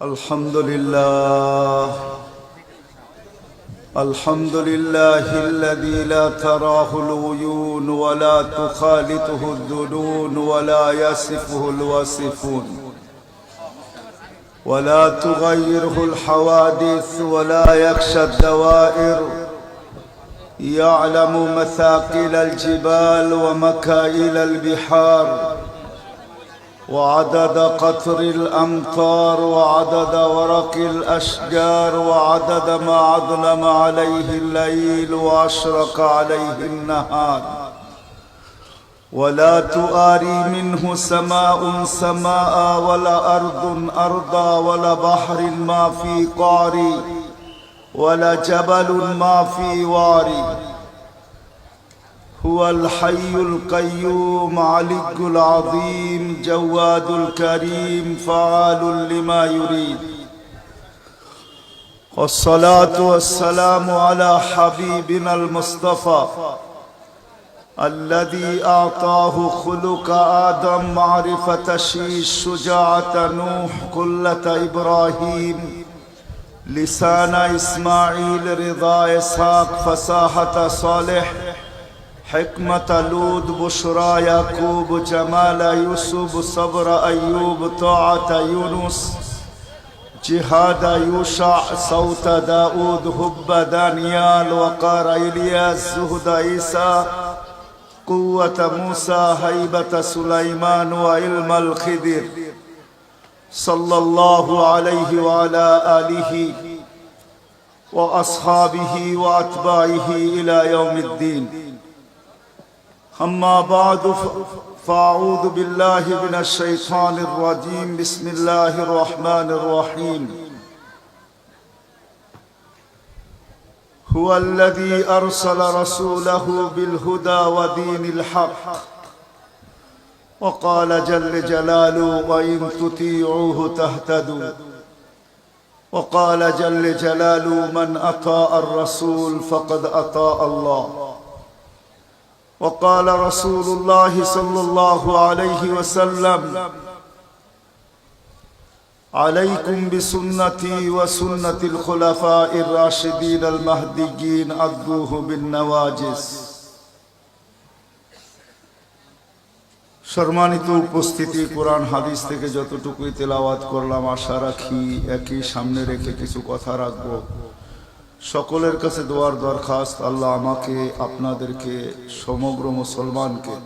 الحمد لله الذي لا تراه العيون ولا تخالطه الظنون ولا يصفه الواصفون ولا تغيره الحوادث ولا يخشى الدوائر يعلم مثاقيل الجبال ومكائل البحار وعدد قطر الأمطار وعدد ورق الأشجار وعدد ما أظلم عليه الليل وأشرق عليه النهار ولا تؤاري منه سماء سماء ولا أرض أرضا ولا بحر ما في قعر ولا جبل ما في وار هو الحي القيوم علي العظيم جواد الكريم فعال لما يريد والصلاة والسلام على حبيبنا المصطفى الذي أعطاه خلق آدم معرفة شيش شجاعة نوح قلة إبراهيم لسان إسماعيل رضا إسحاق فصاحة صالح حكمة لود بشرى يعقوب جمال يوسف صبر أيوب طاعة يونس جهاد يوشع صوت داود هب دانيال وقار إلياس زهد عيسى قوة موسى هيبة سليمان وعلم الخضر صلى الله عليه وعلى آله وأصحابه وأتباعه إلى يوم الدين أما بعد فأعوذ بالله من الشيطان الرجيم بسم الله الرحمن الرحيم هو الذي أرسل رسوله بالهدى ودين الحق وقال جل جلاله وإن تطيعوه تهتدوا وقال جل جلاله من أطاع الرسول فقد أطاع الله وقال رسول الله صلى الله عليه وسلم عليكم بسنتي وسنة الخلفاء الراشدين المهديين عضوه بالنواجذ সম্মানিত উপস্থিতি কোরআন হাদিস থেকে যতটুকুই তেলাওয়াত করলাম আশা রাখি একই সামনে রেখে কিছু কথা রাখবো সকলের কাছে দোয়ার দরখাস্ত আল্লাহ আমাকে আপনাদেরকে সমগ্র মুসলমানকে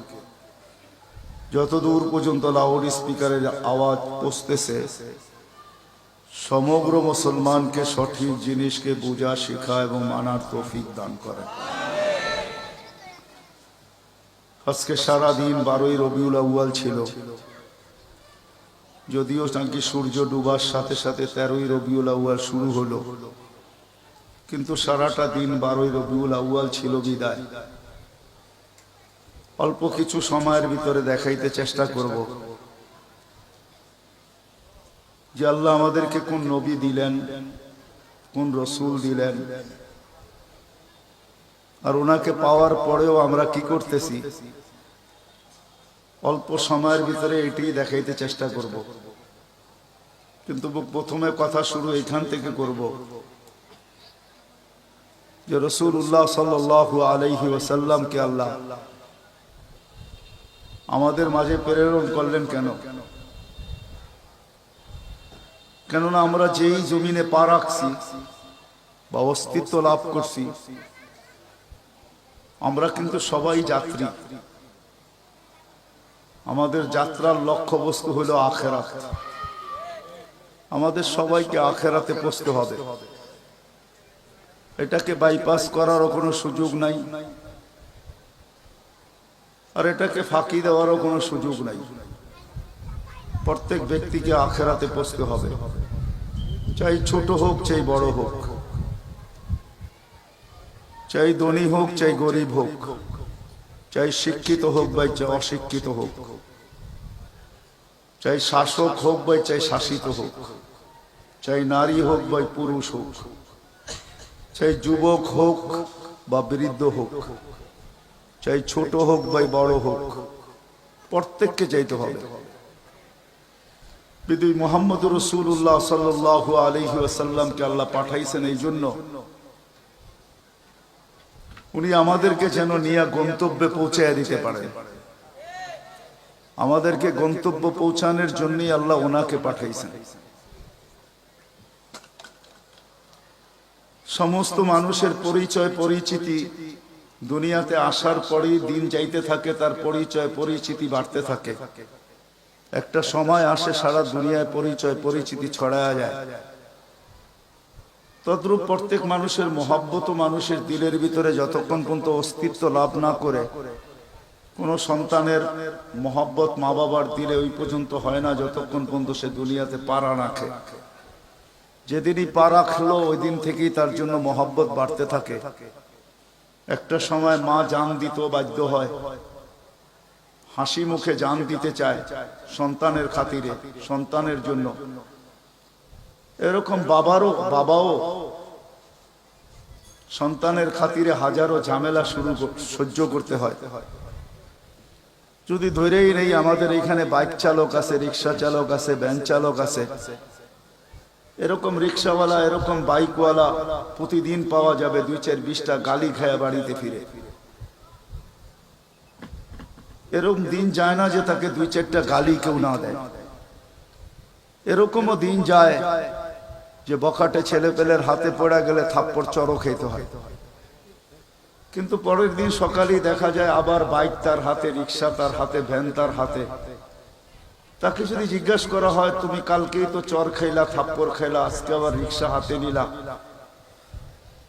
যতদূর পর্যন্ত লাউড স্পিকারের আওয়াজ পৌঁছতেছে সমগ্র মুসলমানকে সঠিক জিনিসকে বোঝা শেখা এবং মানার তৌফিক দান করেন। আজকে সারাদিন 12ই রবিউল আউয়াল ছিল, যদিও নাকি সূর্য ডুবার সাথে সাথে 13ই রবিউল আউয়াল শুরু হলো, কিন্তু সারাটা দিন 12ই রবিউল আউয়াল ছিল বিদায়। অল্প কিছু সময়ের ভিতরে দেখাইতে চেষ্টা করব যে আল্লাহ আমাদেরকে কোন নবী দিলেন, কোন রসুল দিলেন, আর ওনাকে পাওয়ার পরেও আমরা কি করতেছি। অল্প সময়ের ভিতরে এটাই দেখাইতে চেষ্টা করব, কিন্তু প্রথমে কথা শুরু এখান থেকে করব যে রাসূলুল্লাহ সাল্লাল্লাহু আলাইহি ওয়াসাল্লামকে আল্লাহ আমাদের মাঝে প্রেরণ করলেন কেন? কেননা আমরা যেই জমিনে পা রাখছি বা অস্তিত্ব লাভ করছি, আমরা কিন্তু সবাই যাত্রী। আমাদের যাত্রার লক্ষ্য বস্তু হলো আখিরাত। আমাদের সবাইকে আখিরাতে পৌঁছতে হবে, এটাকে বাইপাস করারও কোনো সুযোগ নাই, আর এটাকে ফাঁকি দেওয়ারও কোনো সুযোগ নাই। প্রত্যেক ব্যক্তিকে আখিরাতে পৌঁছতে হবে, চাই ছোট হোক চাই বড় হোক, চাই ধনী হোক চাই গরিব হোক, চাই শিক্ষিত হোক বা চাই অশিক্ষিত হোক, চাই শাসক হোক বা চাই শাসিত হোক, চাই নারী হোক বা পুরুষ হোক, চাই যুবক হোক বা বৃদ্ধ হোক, চাই ছোট হোক বা বড় হোক, প্রত্যেককে চাইতে হবে। বিদুই মুহাম্মদুর রাসূলুল্লাহ সাল্লাল্লাহু আলাইহি ওয়াসাল্লামকে আল্লাহ পাঠাইছেন এই জন্য উনি আমাদেরকে যেন নিয়ে গন্তব্যে পৌঁছায় দিতে পারেন। আমাদেরকে গন্তব্য পৌঁছানোর জন্যই আল্লাহ ওনাকে পাঠাইছেন। সমস্ত মানুষের পরিচয় পরিচিতি দুনিয়াতে আসার পরেই দিন যাইতে থাকে, তার পরিচয় পরিচিতি বাড়তে থাকে। একটা সময় আসে সারা দুনিয়ায় পরিচয় পরিচিতি ছড়ায়া যায়। তদ্রূপ প্রত্যেক মানুষের মহব্বত মানুষের দিলের ভিতরে যতক্ষণ পর্যন্ত অস্তিত্ব লাভ না করে, কোন সন্তানের মহব্বত মা বাবার দিলে ওই পর্যন্ত হয় না যতক্ষণ পর্যন্ত সে দুনিয়াতে পা না রাখে। যেদিনই পা রাখলো ওই দিন থেকেই তার জন্য মহব্বত বাড়তে থাকে। একটা সময় মা জান দিতে বাধ্য হয়, হাসি মুখে জান দিতে চায় সন্তানের খাতিরে, সন্তানের জন্য। এরকম বাবাও সন্তানের খাতিরে হাজারো ঝামেলা সহ্য করতে হয়। যদি ধরেই নেই আমাদের এখানে বাইক চালক আছে, রিক্সা চালক আছে, ভ্যান চালক আছে, এরকম রিক্সাওয়ালা এরকম বাইকওয়ালা প্রতিদিন পাওয়া যাবে 2-4-20টা গালি খায়া বাড়িতে ফিরে। এরকম দিন যায় না যে তাকে 2-4টা গালি কেউ না দেয়। এরকমও দিন যায় যে বখাটে ছেলে পেলের হাতে পড়া গেলে থাপ্পড় চড়ো খেতে হয়। কিন্তু পরের দিন সকালেই দেখা যায় আবার বাইক তার হাতে, রিক্সা তার হাতে, ভ্যান তার হাতে। তাকে যদি জিজ্ঞাসা করা হয় তুমি কালকেই তো চর খাইলা, থাপ্পড় খাইলা, আজকে আবার রিক্সা হাতে নিলা,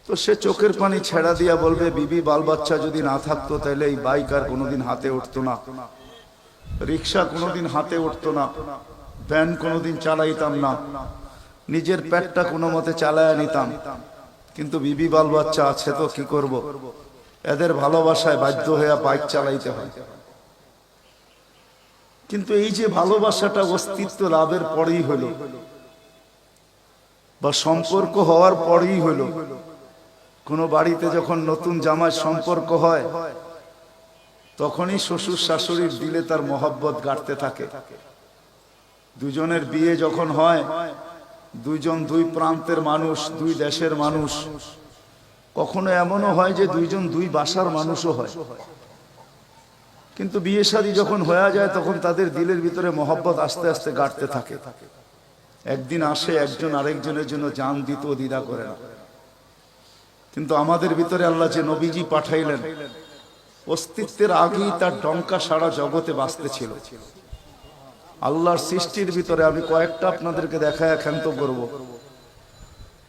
তো সে চোখের পানি ছেড়া দিয়া বলবে বিবি বাল বাচ্চা যদি না থাকতো তাহলে এই বাইক আর কোনোদিন হাতে উঠতো না, রিক্সা কোনোদিন হাতে উঠতো না, ভ্যান কোনোদিন চালাইতাম না, নিজের পেটটা কোনো মতে চালায়া নিতাম। কিন্তু বিবি বাল বাচ্চা আছে তো কি করব, এদের ভালোবাসায় বাধ্য হয়ে বাইক চালাইতে হয়। কিন্তু এই যে ভালোবাসাটা অস্তিত্ব লাভের পরেই হলো বা সম্পর্ক হওয়ার পরেই হলো, কোন বাড়িতে যখন নতুন জামাই সম্পর্ক হয় তখনই শ্বশুর শাশুড়ির দিলে তার মহব্বত গাড়তে থাকে। দুজনের বিয়ে যখন হয়, দুইজন দুই প্রান্তের মানুষ, দুই দেশের মানুষ, কখনো এমনও হয় যে দুইজন দুই ভাষার মানুষও হয়। কিন্তু বিয়ে শাদী যখন হয়ে যায় তখন তাদের দিলের ভিতরে মহব্বত আস্তে আস্তে গাড়তে থাকে। একদিন আসে একজন আরেকজনের জন্য জান দিতেও দ্বিধা করে না। কিন্তু আমাদের ভিতরে আল্লাহ যে নবীজি পাঠাইলেন, অস্তিত্বের আগেই তার ডঙ্কা সারা জগতে বাঁচতে ছিল। আল্লাহর সৃষ্টির ভিতরে আমি কয়েকটা আপনাদেরকে দেখায় ক্ষান্ত করব।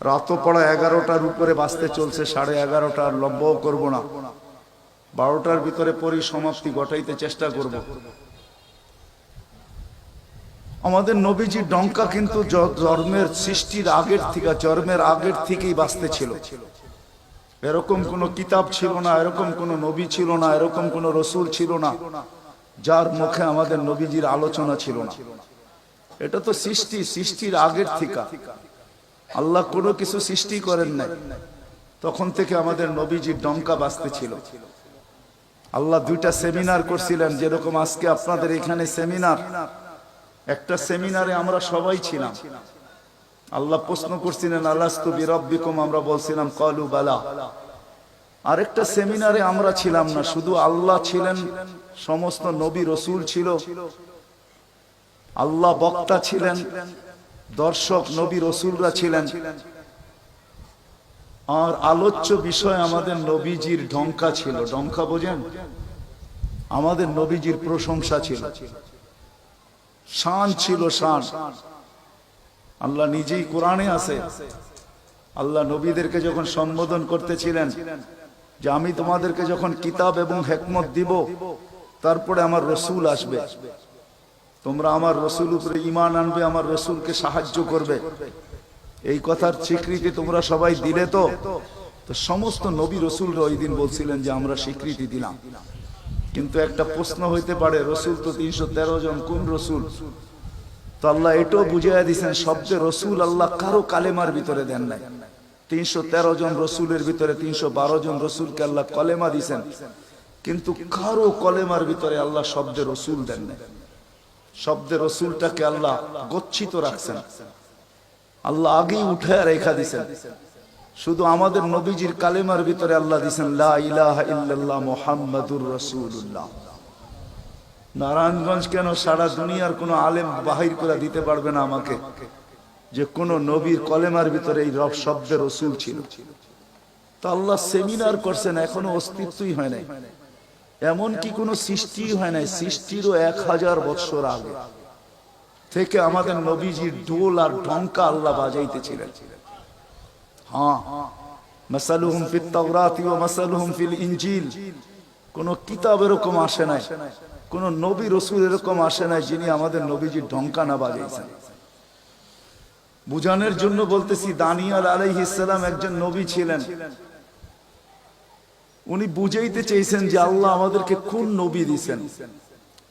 রাত পড়া 11টার উপরে বাঁচতে চলছে, 11:30 আর লম্বও করব না, 12টার ভিতরে পরিসমাপ্তি ঘটাইতে চেষ্টা করব। আমাদের নবীজি ডঙ্কা কিন্তু জন্মের সৃষ্টির আগের থেকে, জন্মের আগের থেকেই বাঁচতে ছিল। এরকম কোন কিতাব ছিল না, এরকম কোন নবী ছিল না, এরকম কোন রসুল ছিল না যার মুখে আমাদের নবীজির আলোচনা ছিল না। এটা তো সৃষ্টির আগের থেকে। আল্লাহ কোনো কিছু সৃষ্টি করেন নাই, তখন থেকে আমাদের নবীজির ডঙ্কা বাজতে ছিল। আল্লাহ 2টা সেমিনার করছিলেন, যেরকম আজকে আপনাদের এখানে সেমিনার। একটা সেমিনারে আমরা সবাই ছিলাম। আল্লাহ প্রশ্ন করছিলেন আলাস্তু বিরাব্বিকুম, আমরা বলছিলাম ক্বালু বালা। আরেকটা সেমিনারে আমরা ছিলাম না, শুধু আল্লাহ ছিলেন, সমস্ত নবী রসুল ছিল, আল্লাহ বক্তা ছিলেন, দর্শক নবী রসুলরা ছিলেন, আর আলোচ্য বিষয় আমাদের নবীজির ডঙ্কা ছিল। ডঙ্কা বোঝেন? আমাদের নবীজির প্রশংসা ছিল, শান ছিল, শান। আল্লাহ নিজেই কোরআনে আছে, আল্লাহ নবীদেরকে যখন সম্বোধন করতেছিলেন যে আমি তোমাদেরকে যখন কিতাব এবং হিকমত দিব, তারপরে আমার রসুল আসবে, তোমরা আমার রসুল উপরে ঈমান আনবে, আমার রসুলকে সাহায্য করবে, এই কথার স্বীকৃতি তোমরা সবাই দিলে। তো সমস্ত নবী রসুলরা ওই দিন বলছিলেন যে আমরা স্বীকৃতি দিলাম। কিন্তু একটা প্রশ্ন হইতে পারে, রসুল তো 313 জন, কোন রসুল? তো আল্লাহ এটাও বুঝাইয়া দিয়েছেন, শব্দে রসুল আল্লাহ কারো কালেমার ভিতরে দেন নাই। 313 জন রসুলের ভিতরে 312 জন রসুলকে আল্লাহ কলেমা দিয়েছেন, কিন্তু কারো কলেমার ভিতরে আল্লাহ শব্দে রসুল দেন নাই। শব্দে রসুলটাকে আল্লাহ গচ্ছিত রাখছেন, আল্লাহ আগেই উঠে রেখা দিছেন। শুধু আমাদের নবীজির কালেমার ভিতরে আল্লাহ দিছেন লা ইলাহা ইল্লাল্লাহ মুহাম্মাদুর রাসূলুল্লাহ। নারায়ণগঞ্জ কেন, সারা দুনিয়ার কোন আলেম বাহির করে দিতে পারবে না আমাকে যে কোন নবীর কলেমার ভিতরে এই শব্দের রসুল ছিল। তো আল্লাহ সেমিনার করছেন, এখনো অস্তিত্বই হয় নাই, এমন কি কোন সৃষ্টি হয় নাই। সৃষ্টিরও 1000 বছর আগে থেকে আমাদের নবীজির ঢোল আর ঢঙ্কা আল্লাহ বাজাইতেছিলেন। হ্যাঁ, মাসালুহুম ফিত তাওরাতি ওয়া মাসালুহুম ফিল ইনজিল। কোন কিতাব এরকম আসে নাই, কোন নবী রসুল এরকম আসে নাই যিনি আমাদের নবীজির ঢঙ্কা না বাজাইছেন। বুঝানোর জন্য বলতেছি, দানিয়েল আলাইহিস সালাম একজন নবী ছিলেন। উনি বুঝাইতে চেয়েছেন যে আল্লাহ আমাদেরকে কোন নবী দিছেন,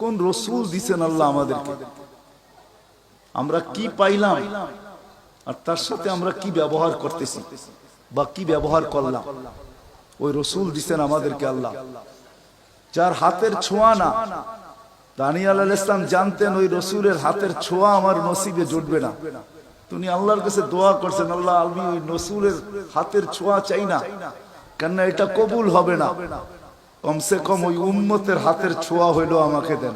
কোন রসুল দিছেন আল্লাহ আমাদেরকে, আমরা কি পাইলাম আর তার সাথে আমরা কি ব্যবহার করতেছি বা কি ব্যবহার করলাম। ওই রসুল দিছেন আমাদেরকে আল্লাহ, যার হাতের ছোঁয়া না। দানিয়েল আলাইহিস সালাম জানতেন ওই রসুলের হাতের ছোঁয়া আমার নসিবে জুটবে না। তিনি আল্লাহর কাছে দোয়া করছেন, আল্লাহ আমি ওই রসুলের হাতের ছোঁয়া চাই না, কেননা এটা কবুল হবে না, কমসে কম ওই উম্মতের হাতের ছোঁয়া হইলো আমাকে দেন।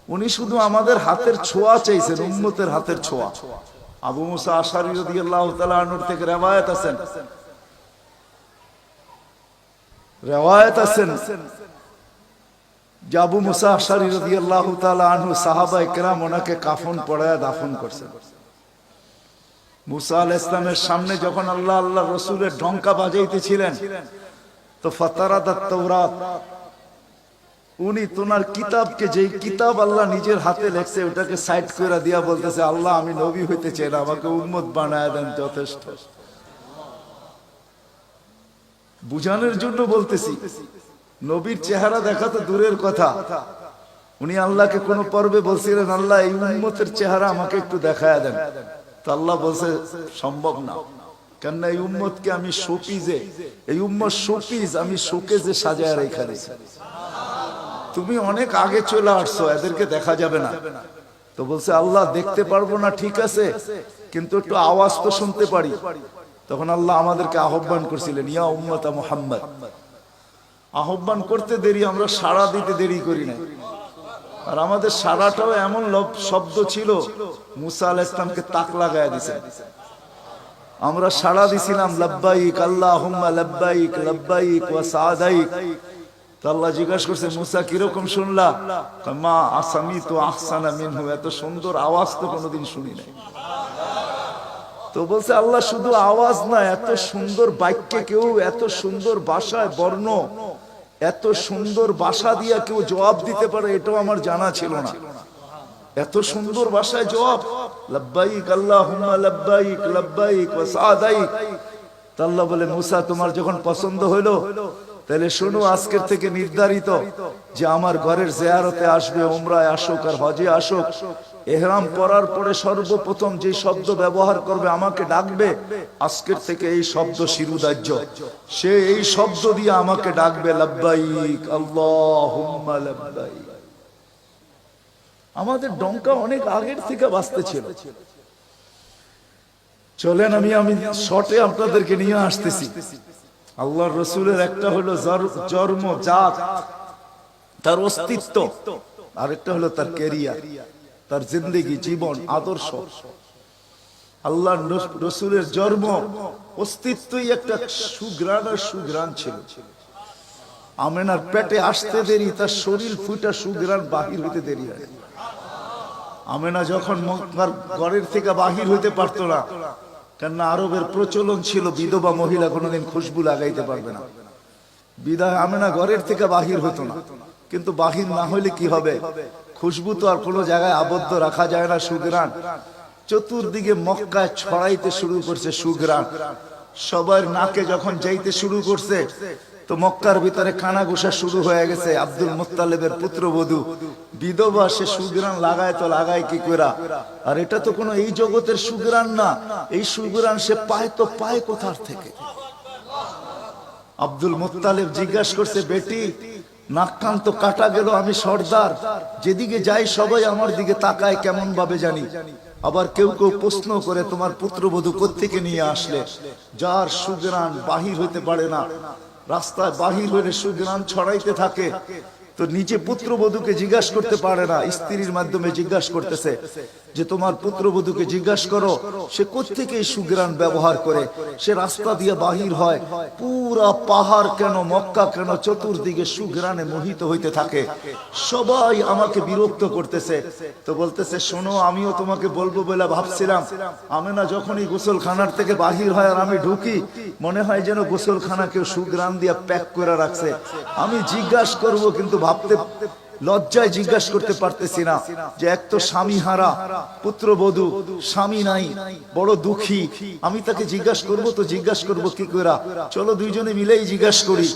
উনি শুধু আমাদের হাতের ছোঁয়া চাইছেন, উম্মতের হাতের ছোঁয়া। আবু মুসা আশআরী রাদিয়াল্লাহু তাআলা আনহু থেকে রিওয়ায়াত আছেন যে আবু মুসা আশআরী রাদিয়াল্লাহু তাআলা আনহু সাহাবায়ে কেরাম ওনাকে কাফন পরায়া দাফন করছেন। মুসা আলাইহিস সালামের সামনে যখন আল্লাহ রসুলের ঢঙ্কা বাজাইতেছিলেন, তো ফাতারাদাত তাওরাত, উনি তোনার কিতাবকে, যেই কিতাব আল্লাহ নিজের হাতে লেখছে ওটাকে সাইড করে দিয়া বলতেছে, আল্লাহ আমি নবী হইতে চাই না, আমাকে উম্মত বানায় দেন, যথেষ্ট। বুঝানোর জন্য বলতেছি, নবীর চেহারা দেখা তো দূরের কথা, উনি আল্লাহকে কোন পর্বে বলছিলেন, আল্লাহ এই উম্মতের চেহারা আমাকে একটু দেখায় দেন। তো আল্লাহ বলছে সম্ভব না, কেননা এই উম্মতকে আমি শোপিজে, এই উম্মত শোপিজ আমি শোকেজে সাজায় রেখে দিয়েছি। তুমি অনেক আগে চলে আসছো, এদেরকে দেখা যাবে না। তো বলছে আল্লাহ দেখতে পারবো না, ঠিক আছে, কিন্তু একটু আওয়াজ তো শুনতে পারি। তখন আল্লাহ আমাদেরকে আহ্বান করছিলেন, ইয়া উম্মতা মুহাম্মদ। আহ্বান করতে দেরি, আমরা সাড়া দিতে দেরি করি না। আর আমাদের সাড়াটাও এমন শব্দ ছিল, মুসা আলাইহিস সালামকে তাক লাগায় দিয়েছে। আমরা সাড়া দিছিলাম লাব্বাইক আল্লাহুম্মা লাব্বাইক লাব্বাইক ওয়া সাদাইক। তো আল্লাহ জিজ্ঞাসা করছে, মুসা কিরকম শুনলা? মা আসামিতু আহসানা মিনহু, এত সুন্দর আওয়াজ তো কোনোদিন শুনি নাই। তো বলছে আল্লাহ শুধু আওয়াজ না, এত সুন্দর বাক্যে কেউ, এত সুন্দর ভাষায় বর্ণ, এত সুন্দর ভাষা দিয়া কেউ জবাব দিতে পারে, এটাও আমার জানা ছিল না। এত সুন্দর ভাষায় জবাব, লাব্বাইক আল্লাহুম্মা লাব্বাইক লাব্বাইক ওয়া সাদাইক। তো আল্লাহ বলে, মুসা তোমার যখন পছন্দ হইলো, তাহলে শোনো, আজকের থেকে নির্ধারিত যে আমার ঘরের জিয়ারতে আসবে, উমরায় আসুক আর হজে আসুক, ইহরাম পরার পরে সর্বপ্রথম যে শব্দ ব্যবহার করবে, আমাকে ডাকবে, আজকের থেকে এই শব্দ শিরুধার্য, সে এই শব্দ দিয়ে আমাকে ডাকবে, লাব্বাইক আল্লাহুম্মা লাব্বাইক। আমাদের ডঙ্কা অনেক আগের থেকে বাজতে ছিল। চলেন আমি শর্টে আপনাদেরকে নিয়ে আসতেছি। আল্লাহর রসুলের একটা হলো জন্ম, জাত, তার অস্তিত্ব, আর একটা হলো তার ক্যারিয়ার, তার জিন্দেগি, জীবন, আদর্শ। আল্লাহর রসুলের জন্ম, অস্তিত্বই একটা সুঘ্রাণ আর সুঘ্রাণ ছিল। আমেনার পেটে আসতে দেরি, তার শরীর ফুটা সুঘ্রাণ বাহির হইতে দেরি হয়। আমেনা যখন মক্কার ঘরের থেকে বাহির হইতে পারতো না, কেননা আরবের প্রচলন ছিল বিধবা মহিলা কোনোদিন খুশবু লাগাইতে পারবে না, বিদায় আমেনা ঘরের থেকে বাহির হতো না। কিন্তু বাহির না হইলে কি হবে, খুশবু তো আর কোনো জায়গায় আবদ্ধ রাখা যায় না। সুঘ্রাণ চতুর্দিকে মক্কায় ছড়াইতে শুরু করছে সুঘ্রাণ। সবার নাকে যখন যাইতে শুরু করছে, তো মক্কার ভিতরে কানাঘুষা শুরু হয়ে গেছে। আব্দুল মুত্তালিবের পুত্রবধূ বিধবা, সে সুঘ্রাণ লাগায় তো লাগায় কি করা। আর এটা তো কোনো এই জগতের সুঘ্রাণ না, এই সুঘ্রাণ সে পায় তো পায় কোথার থেকে। আব্দুল মুত্তালিব জিজ্ঞাসা করছে, বেটি নাক কান তো কাটা গেল, আমি সর্দার, যেদিকে যাই সবাই আমার দিকে তাকায় কেমন ভাবে জানি। আবার কেউ কেউ প্রশ্ন করে তোমার পুত্রবধূ কোত্থেকে নিয়ে আসলে? যার সুগ্রাণ বাহির হইতে পারে না, রাস্তায় বাহির হলে সুগ্রাণ ছড়াইতে থাকে, তো নিজে পুত্রবধূকে জিজ্ঞাসা করতে পারে না, স্ত্রীর মাধ্যমে জিজ্ঞাসা করতেছে যে তোমার পুত্রবধূকে জিজ্ঞাসা করো সে কোত্থেকে সুগ্রাণ ব্যবহার করে, সে রাস্তা দিয়ে বাহির হয়, পুরা পাহাড় কেন, মক্কা কেন, চতুর্দিকে সুগ্রাণে মোহিত হইতে থাকে। সবাই আমাকে বিরক্ত করতেছে। তো বলতেছে শোনো, আমিও তোমাকে বলবো বলে ভাবছিলাম, আমেনা যখনই গোসলখানার থেকে বাহির হয় আর আমি ঢুকি, মনে হয় যেন গোসলখানা কেউ সুগ্রাণ দিয়ে প্যাক করে রাখছে। আমি জিজ্ঞাসা করব, কিন্তু ভাবতে লজ্জায় জিজ্ঞাসা করতে পারতেছি না, যে এক তো স্বামী হারা পুত্রবধূ, স্বামী নাই, বড় দুঃখী, আমি তাকে জিজ্ঞাসা করব, তো জিজ্ঞাসা করব কি করে? চলো দুইজনে মিলেই জিজ্ঞাসা করি।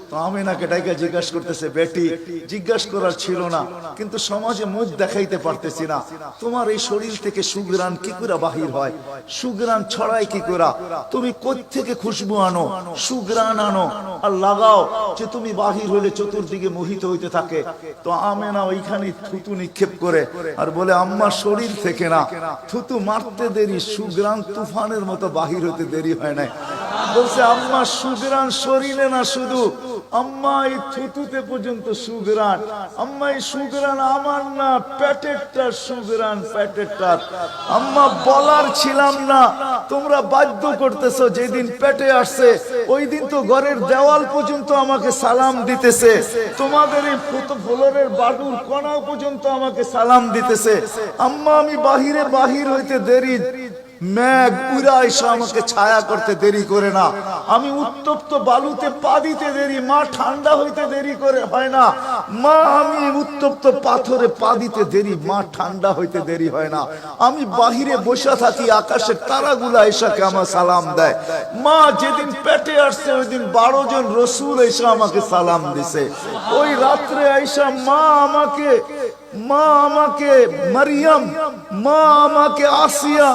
তো আমেনাকে ডাইকা জিজ্ঞাসা করতেছে, বেটি জিজ্ঞাসা করার ছিল না, কিন্তু সমাজে মুখ দেখাইতে পারতেছি না, তোমার এই শরীর থেকে সুগ্রাণ কি করে বাহির হয়, সুগ্রাণ ছড়ায় কি করে, তুমি কোথা থেকে খুশবু আনো, সুগ্রাণ আনো আর লাগাও যে তুমি বাহির হইলে চতুর্দিকে মোহিত হইতে থাকে। তো আমেনা ওইখানে থুতু নিক্ষেপ করে আর বলে, আম্মা শরীর থেকে না, থুতু মারতে দেরি, সুগ্রাণ তুফানের মতো বাহির হতে দেরি হয় নাই। বলছে আম্মা সুগ্রাণ শরীরে না, শুধু আম্মা এই থুতুতে পর্যন্ত সুগ্রাণ, আম্মা এই সুগ্রাণ আমার না, পেটেরটার সুগ্রাণ, পেটেরটার। আম্মা বলার ছিলাম না, তোমরা বাধ্য করতেছো, যেদিন পেটে আসছে ওই দিন তো ঘরের দেওয়াল পর্যন্ত আমাকে সালাম দিতেছে, তোমাদের এই ফুলের বাডুর কণা পর্যন্ত আমাকে সালাম দিতেছে। আম্মা আমি বাহির হইতে দেরি, মেঘ পুরা এসে আমাকে ছায়া করতে দেরি করে না, আমি উত্তপ্ত বালুতে পা দিতে দেরি, মা ঠান্ডা হইতে দেরি করে হয় না, মা আমি উত্তপ্ত পাথরে পা দিতে দেরি, মা ঠান্ডা হইতে দেরি হয় না, আমি বাহিরে বসে থাকি, আকাশের তারাগুলা এসাকে আমার সালাম দেয়। মা যেদিন পেটে আসছে ওই দিন 12 জন রসুল এসে আমাকে সালাম দিছে। ওই রাত্রে আইসা মা আমাকে মারিয়াম, মা আমাকে আসিয়া,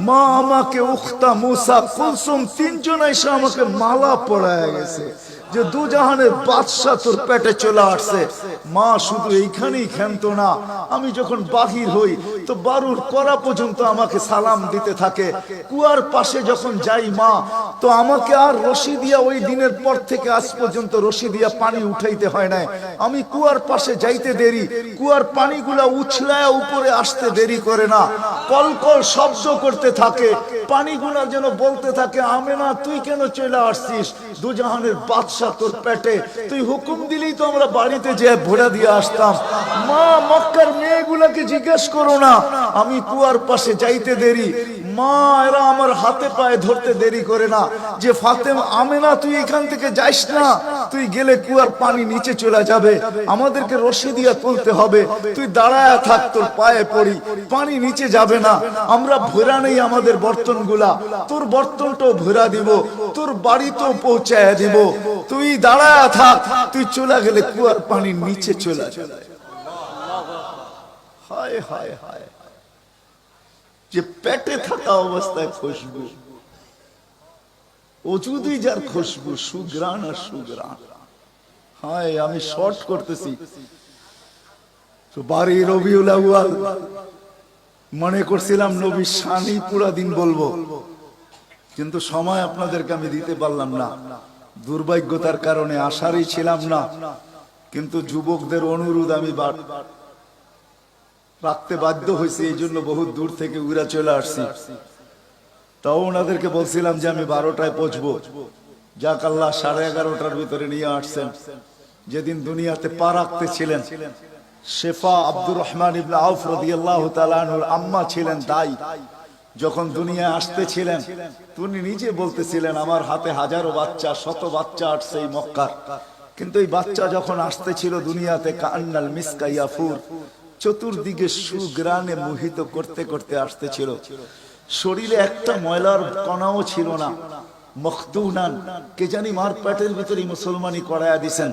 মা আমাকে উখতা মুসা কুলসুম, তিনজন এসে আমাকে মালা পরায় গেছে যে দুজাহানের বাদশা তোর পেটে চলে আসছে। মা শুধু এইখানেই ক্ষান্ত না, আমি যখন বাহির হই তো বারুর করা পর্যন্ত আমাকে সালাম দিতে থাকে। কুয়ার পাশে যখন যাই মা, তো আমাকে আর রশি দিয়া, ওই দিনের পর থেকে আজ পর্যন্ত রশি দিয়া পানি উঠাইতে হয় না, আমি কুয়ার পাশে যাইতে দেরি, কুয়ার পানিগুলা উছলায় উপরে আসতে দেরি করে না, কলকল শব্দ করতে থাকে, পানিগুলা যেন বলতে থাকে, আমেনা তুই কেন চলে আসছিস, দুজাহানের বাদশা তোর পেটে, তুই হুকুম দিলেই তো আমরা বাড়িতে যেয়ে ভোড়া দিয়ে আসতাম। মা মক্কার মেয়েগুলাকে জিজ্ঞেস করো না, আমি কুয়ার পাশে যাইতে দেরি, মা এরা আমার হাতে পায়ে ধরতে দেরি করে না, যে ফাতেমা, আমেনা তুই এখান থেকে যাইস না, তুই গেলে কুয়ার পানি নিচে চলে যাবে, আমাদেরকে রশি দিয়ে তুলতে হবে, তুই দাঁড়ায় থাক, তোর পায়ে পড়ি, পানি নিচে যাবে না, আমরা ভরা নেই আমাদের বর্তনগুলা, তোর বর্তনটাও ভরা দিব, তোর বাড়িতেও পৌঁছায় দিব, তুই দাঁড়ায় থাক, তুই চলে গেলে কুয়ার পানি নিচে চলে যাবে। হায় হায় হায়, যে পেটে থাকা অবস্থায় খুশবু, ওজুদি যার খুশবু, সুগ্রাণ আর সুগ্রাণ। হায় আমি শর্ট করতেছি, তো বাড়ি রবিউল আউয়াল মনে করছিলাম নবী শানি পুরা দিন বলবো, কিন্তু সময় আপনাদেরকে আমি দিতে পারলাম না, দুর্ভাগ্যতার কারণে আসারই ছিলাম না, কিন্তু যুবকদের অনুরোধ আমি রাখতে বাধ্য হয়েছি, এই জন্য বহু দূর থেকে উড়া চলে আসছি। তাও ওনাদেরকে বলছিলাম যে আমি 12টায় পৌঁছবো, যাক আল্লাহ 11:30টার ভিতরে নিয়ে আসছেন। যেদিন দুনিয়াতে পা রাখতে ছিলেন, শেফা আব্দুর রহমান ইবনে আউফ রাদিয়াল্লাহু তাআলা আনহুর আম্মা ছিলেন দাই, যখন দুনিয়ায় আসতেছিলেন তিনি নিজে বলতেছিলেন, আমার হাতে হাজারো বাচ্চা, শত বাচ্চা আসছে এই মক্কার, কিন্তু এই বাচ্চা যখন আসতেছিল দুনিয়াতে, কান্নাল মিসকা ইয়াফুর, চতুর্দিকে সুগ্রাণে মোহিত করতে করতে আসতেছিল, শরীরে একটা ময়লার কণাও ছিল না, মখদুনান, কে জানি মার পেটের ভিতরে মুসলমানি করায়া দিছেন,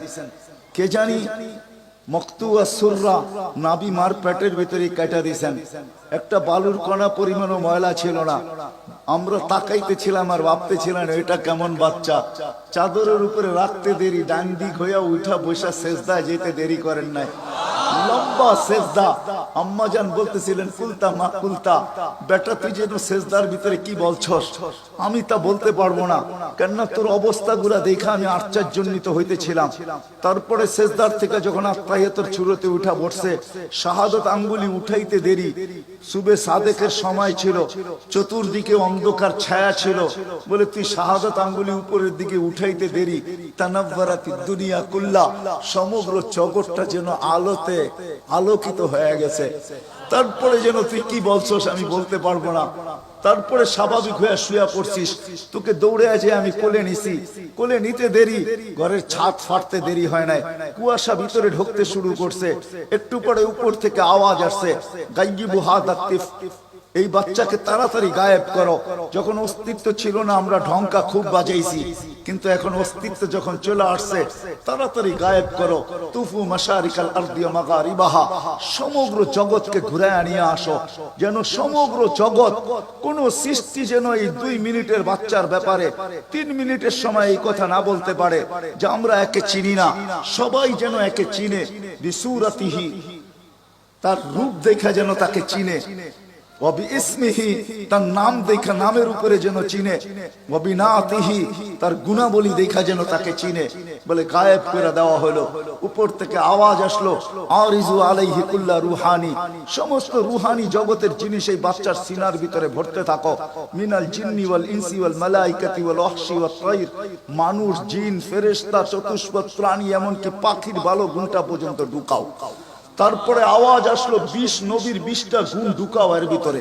কে জানি মকতুয়া সুররা, নাবি মার পেটের ভিতরে কাটা দিছেন, একটা বালুর কণা পরিমাণও ময়লা ছিল না। আমরা তাকাইতেছিলাম আর ভাবতেছিলাম এটা কেমন বাচ্চা, চাদরের উপরে রাখতে দেরি, ডান দিক হইয়া উঠা বসা সেজদায় যেতে দেরি করেন নাই, লম্বা সেজদা। আম্মাজান বলতেছিলেন কুলতা মা কুলতা, বেটা তুই যেন সেজদার ভিতরে কি বলছস, আমি তা বলতে পারবো না, কেননা তোর অবস্থাগুলা দেখে আমি আশ্চর্যান্বিত হইতেছিলাম। তারপরে সেজদার থেকে যখন আত্তাহিয়াতুর শুরুতে উঠা বসছে, শাহাদত আঙ্গুলি উঠাইতে দেরি, সুবে সাদেকের সময় ছিল, চতুর্দিকে অন্ধকার ছায়া ছিল, বলে তুই শাহাদত আঙ্গুলি উপরের দিকে উঠাইতে দেরি, তানাব্বারাতি দুনিয়া কুল্লা, সমগ্র জগৎটা যেন আলোতে আলোকিত হয়ে গেছে। তারপরে যেন তুই কি বলছস আমি বলতে পারবো না। তারপরে স্বাভাবিক হয়ে শুয়ে পড়ছিস, তোকে দৌড়ে আছে আমি কোলে নিছি, কোলে নিতে দেরি, ঘরের ছাদ ফাটতে দেরি হয় নাই, কুয়াশা ভিতরে ঢুকতে শুরু করছে, একটু পরে উপর থেকে আওয়াজ আসছে, গাইয়িবু হাদা তিফ, এই বাচ্চাকে তাড়াতাড়ি গায়েব করো। যখন অস্তিত্ব ছিল না আমরা ঢঙ্কা খুব বাজাইছি, কিন্তু এখন অস্তিত্ব যখন চলে আসছে, তাড়াতাড়ি গায়েব করো। তুফু মাশারিকাল আরদি ওয়া মাগারিবাহা, সমগ্র জগৎকে ঘুরায় নিয়ে আসো, যেন সমগ্র জগৎ, কোন সৃষ্টি যেন এই 2 মিনিটের বাচ্চার ব্যাপারে 3 মিনিটের সময় এই কথা না বলতে পারে যে আমরা একে চিনি না। সবাই যেন একে চিনে, বিসুরাতিহি, তার রূপ দেখা যেন তাকে চিনে, তার নাম দেখা নামের উপরে যেন চিনে, তার গুণাবলী দেখা যেন তাকে চিনে। বলে গায়েব করে দেওয়া হলো। উপর থেকে আওয়াজ আসলো, আরিজু আলাইহি কুল্লা রুহানি, সমস্ত রুহানি জগতের জিনিস এই বাচ্চার সিনার ভিতরে ভরতে থাকো। মিনাল জিন্নি ওয়াল ইনসি ওয়াল মালাইকাতি ওয়াল ওয়াহশি ওয়াত তাইর, মানুষ, জিন, ফেরেশতা, চতুষ্পদ প্রাণী, এমনকি পাখির বালো গুণটা পর্যন্ত ঢুকাও। তারপরে আওয়াজ আসলো 20 নবীর 20টা গুণ ঢুকাও এর ভিতরে।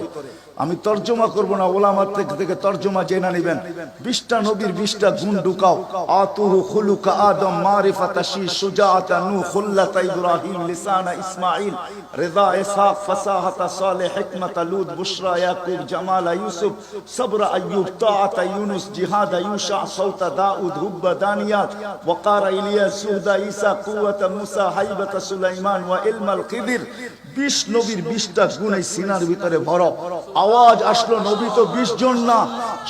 আমি তর্জমা করব না, ওলামার থেকে তর্জমা জেনে নেবেন। 20টা নবীর 20টা গুণ ঢুকাও। আতুহু খুলুকা আদম, মারিফাতা শি, সুজাআতা নূহ, খুল্লাতা ইব্রাহিম, লিসানা ইসমাঈল, রিদা ইসহাক, ফাসাহাতা সালেহ, হিকমাতা লূত, বুশরা ইয়াকুব, জামালা ইউসুফ, সবরা আইয়ুব, তাআতা ইউনুস, জিহাদা ইউশা, সাউতা দাউদ, হুব্বা দানিয়াত, ওয়াকারা ইলিয়াস, সুহদা ঈসা, কুওয়াতা মুসা, হাইবাতা সুলাইমান ওয়া ইলমাল খিদির। 20 নবীর 20টা গুণ এই সিনার ভিতরে ভরো। আওয়াজ আসলো, নবী তো 20 জন না,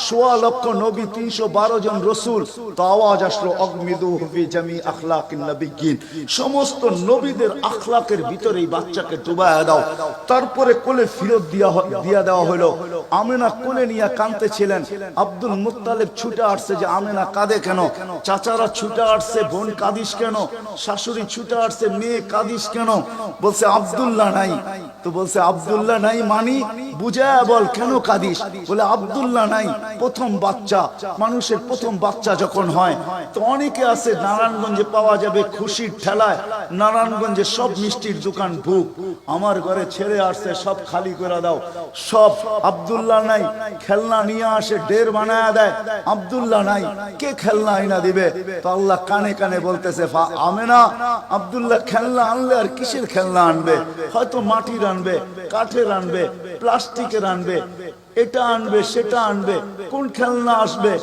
1.25 লক্ষ নবী, 312 জন রসুল। তো আওয়াজ আসলো, অগমিদু ফি জামি আখলাকিন নবিয়্যিন, সমস্ত নবীদের আখলাকের ভিতরে এই বাচ্চাকে ডুবায়া দাও। তারপরে কোলে ফিরত দিয়া দেওয়া হলো। আমেনা কোলে নিয়ে কাঁদতেছিলেন। আব্দুল মুত্তালিব ছুটে আসছে যে আমেনা কাঁদে কেন, চাচারা ছুটে আসছে, বোন কাঁদিস কেন, শাশুড়ি ছুটে আসছে, মেয়ে কাঁদিস কেন? বলছে আব্দুল্লাহ নাই। তো বলছে আব্দুল্লাহ নাই মানি বুঝায় বল, কেন কাঁদিস? বলে আব্দুল্লাহ নাই, প্রথম বাচ্চা, মানুষের প্রথম বাচ্চা যখন হয়, তো অনেকে আছে নারায়ণগঞ্জে পাওয়া যাবে খুশির ঠেলায়, নারায়ণগঞ্জে সব মিষ্টির দোকান বুক, আমার ঘরে ছেড়ে আসছে, সব খালি করে দাও, সব আব্দুল্লাহ নাই, খেলনা নিয়ে আসে, ঢের বানায় দেয়, আব্দুল্লাহ নাই, কে খেলনা আইনা দিবে? তো আল্লাহ কানে কানে বলতেছে, আমেনা, আব্দুল্লাহ খেলনা আনলে আর কিসের খেলনা আনবে? হয়তো মাটির আনবে, কাঠের আনবে, প্লাস্টিকের আনবে, এটা আনবে, সেটা আনবে, কোন খেলনা আসবে?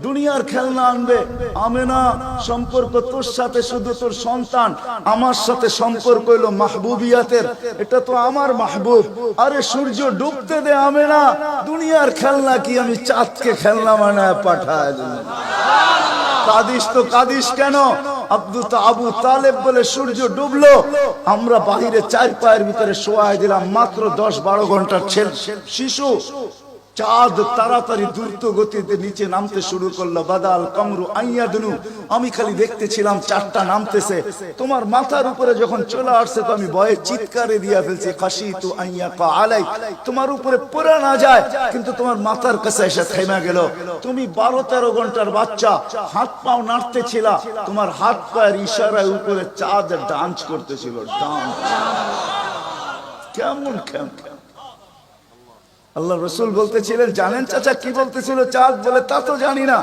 দুনিয়ার খেলনা আনবে। আমেনা, সম্পর্ক তোর সাথে শুধু তোর সন্তান, আমার সাথে সম্পর্ক হলো মাহবুবিয়াতের, এটা তো আমার মাহবুব। আরে সূর্য ডুবতে দে আমেনা, দুনিয়ার খেলনা কি আমি চাঁদকে খেলনা বানায় পাঠায় দেব? কাদিস তো কাদিস কেন? আবু তালেব বলে সূর্য ডুবলো, আমরা বাহিরে 4 পায়ের ভিতরে শোয়াই দিলাম, মাত্র 10-12 ঘন্টার শিশু। চাঁদ তাড়াতাড়ি দ্রুত গতিতে নিচে নামতে শুরু করলো। বাদাল কামরু আইয়াদনু, আমি খালি দেখতেছিলাম 4টা নামতেছে। তোমার মাথার উপরে যখন চলে আসছে তো আমি ভয়ে চিৎকারে দিয়া ফেলছি, খাশিতু আইয়াকা আলাই, তোমার উপরে পড়ে না যায়, কিন্তু তোমার মাথার কাছে এসে থেমে গেল। তুমি 12-13 ঘন্টার বাচ্চা, হাত পাও নাড়তেছিল, তোমার হাত পায়ের ইশারায় উপরে চাঁদ ডান্স করতেছিল, ডান্স। কেমন কেমন আল্লাহ রসুল বলতেছিলেন, জানেন চাচা কি বলতেছিল চাঁদ? বলে তা তো জানি না।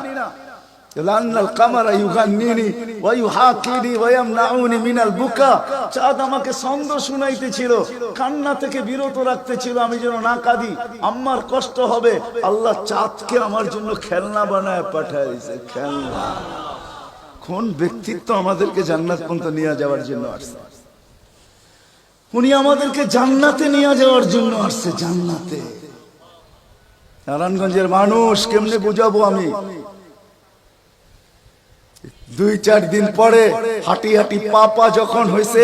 চাঁদ আমাকে ছন্দ শুনাইতেছিল, কান্না থেকে বিরত রাখতেছিল, আমি যেন না কাঁদি, আমার কষ্ট হবে। আল্লাহ চাঁদকে আমার জন্য খেলনা বানায় পাঠাইছে, খেলনা। কোন ব্যক্তিত্ব আমাদেরকে জান্নাত পর্যন্ত নিয়ে যাওয়ার জন্য আসছে? উনি আমাদেরকে জান্নাতে নিয়ে যাওয়ার জন্য আসছে, জান্নাতে। নারায়ণগঞ্জের মানুষ কেমনে বুঝাবো আমি? 2-4 দিন পরে হাঁটি হাঁটি পা যখন হয়েছে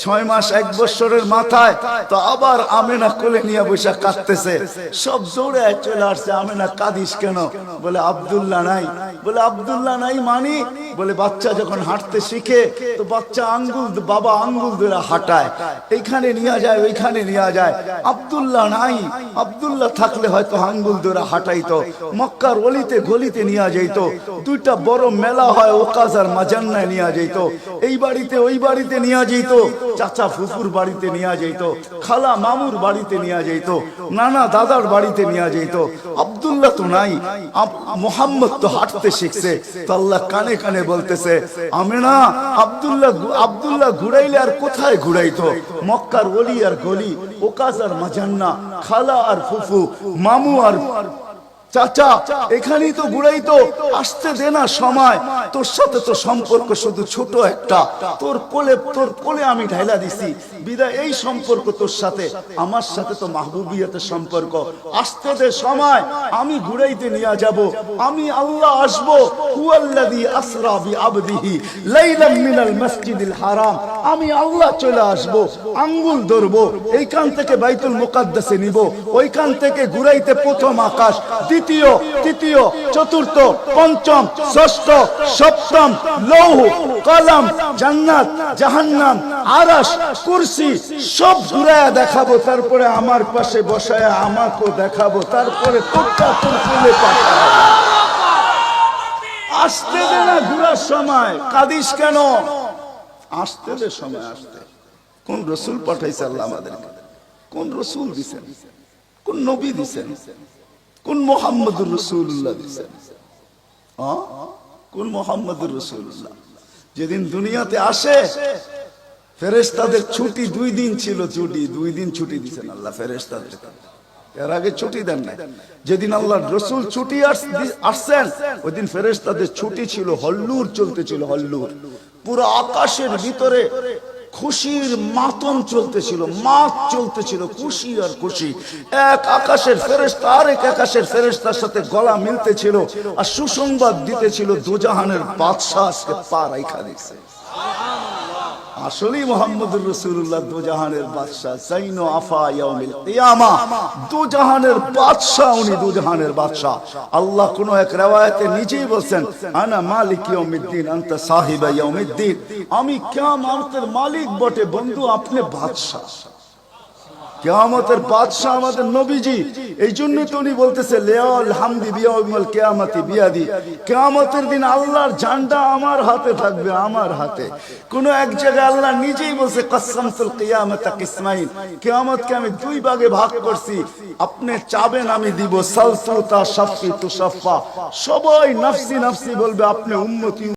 6 মাস 1 বছরের মাথায়, তো আবার আমেনা কোলে নিয়ে বসে কাঁদতেছে। সব দৌড়ে চলে আসছে, আমেনা কাঁদিস কেন? বলে আব্দুল্লাহ নাই। বলে আব্দুল্লাহ নাই মানি? বলে বাচ্চা যখন হাঁটতে শিখে তো বাচ্চা বাবা আঙ্গুল ধরে হাঁটায়, এইখানে নিয়ে যায় ওইখানে নিয়ে যায়। আব্দুল্লাহ নাই, আব্দুল্লাহ থাকলে হয়তো আঙ্গুল ধরে হাঁটাইতো, মক্কার অলিতে গলিতে নিয়ে যাইত। 2টা বড় মেলা হয়, ওকাজার মাজান্নায় নিয়ে যাইত, এই বাড়িতে ওই বাড়িতে নিয়ে যাইত, চাচা ফুফুর বাড়িতে নিয়ে যাইত, খালা মামুর বাড়িতে নিয়ে যাইত, নানা দাদার বাড়িতে নিয়ে যাইত। আব্দুল্লাহ তো নাই, মোহাম্মদ তো হাঁটতে শিখছে। তো আল্লাহ কানে কানে বলতেছে, আমেনা আব্দুল্লাহ ঘুরাইলে আর কোথায় ঘুরাইতো? মক্কার অলি আর গলি, ওকাজ আর মাজান্না, খালা আর ফুফু, মামু আর চাচা, এখানেই তো ঘুরাইতো। আসতে দে না সময়, তোর সাথে তো সম্পর্ক শুধু ছোট একটা, তোর কোলে আমি ঢাইলা দিছি বিদায়। এই সম্পর্ক তোর সাথে, আমার সাথে তো মাহবুবিয়াতের সম্পর্ক। আসতে দে সময়, আমি ঘুরাইতে নিয়ে যাব, আমি আল্লাহ আসবো। হুয়াল্লাযী আসরা বিআবদিহি লাইলাম মিনাল মসজিদিল হারাম, আমি আল্লাহ চলে আসবো, আঙ্গুল ধরবো, এইখান থেকে বাইতুল মুকাদ্দাসে নিব, ওইখান থেকে ঘুরাইতে প্রথম আকাশ, দ্বিতীয়, তৃতীয়, চতুর্থ, পঞ্চম, ষষ্ঠ, সপ্তম, লৌহ কলম, জান্নাত জাহান্নাম, আরশ, কুরসি সব ঘুরায়া দেখাবো। তারপরে আমার পাশে বসায়া আমাকেও দেখাবো, তারপরে তোরটা তোর কোলে পাঠাবো। আসতে দে না ঘুরার সময়, কাঁদিস কেন? আসতে দে সময় আসতে। কোন রসুল পাঠাইছে আল্লাহ আমাদেরকে? কোন রসুল দিছেন? কোন নবী দিছেন? কোন মুহাম্মদুর রাসূলুল্লাহ দিছেন? কোন মুহাম্মদুর রাসূলুল্লাহ? যেদিন দুনিয়াতে আসে ফেরেশতাদের ছুটি 2 দিন ছিল, 2 দিন ছুটি দিছেন আল্লাহ ফেরেশতাদেরকে। এর আগে ছুটি দেন নাই। যেদিন আল্লাহর রাসূল ছুটি আসছেন ওই দিন ফেরেশতাদের ছুটি ছিল, হল্লুর চলতেছিল, হল্লুর। পুরো আকাশের ভিতরে খুশির মাতম চলতেছিল, মাত চলতেছিল, খুশি আর খুশি। এক আকাশের ফেরেশতা আরেক আকাশের ফেরেশতার সাথে গলা মিলতেছিল আর সুসংবাদ দিতেছিল, দুজাহানের বাদশা আজকে পা রাইখা দিয়েছে। আসলেই মুহাম্মদুর রাসূলুল্লাহ দুজাহানের বাদশা, জাইনু আফা ইয়াউমিল কিয়ামা, দুজাহানের বাদশা, উনি দুজাহানের বাদশা। আল্লাহ কোন এক riwayate নিজেই বলেন, আনা মালিক ইয়াউমিদ্দিন আনতা সাহিবা ইয়াউমিদ্দিন, আমি কিয়ামতের মালিক বটে বন্ধু, আপনি বাদশা। কিয়ামতের বাদশা আমাদের নবীজি। এই জন্য তো উনি বলতেছে লিয়াল হামদি বিয়াউমিল কিয়ামতি বিয়াদি, কিয়ামতের দিন আল্লাহর ঝান্ডা আমার হাতে থাকবে, আমার হাতে। কোন এক জায়গায় আল্লাহ নিজেই বলছে কাসসামতুল কিয়ামাতা কিসমাইন, কিয়ামতকে আমি 2 ভাগে ভাগ করছি, আপনি চাবেন আমি দিব, সালতুতা শাফি তুশাফা, সবাই নফসি নফসি বলবে, আপনি উম্মতি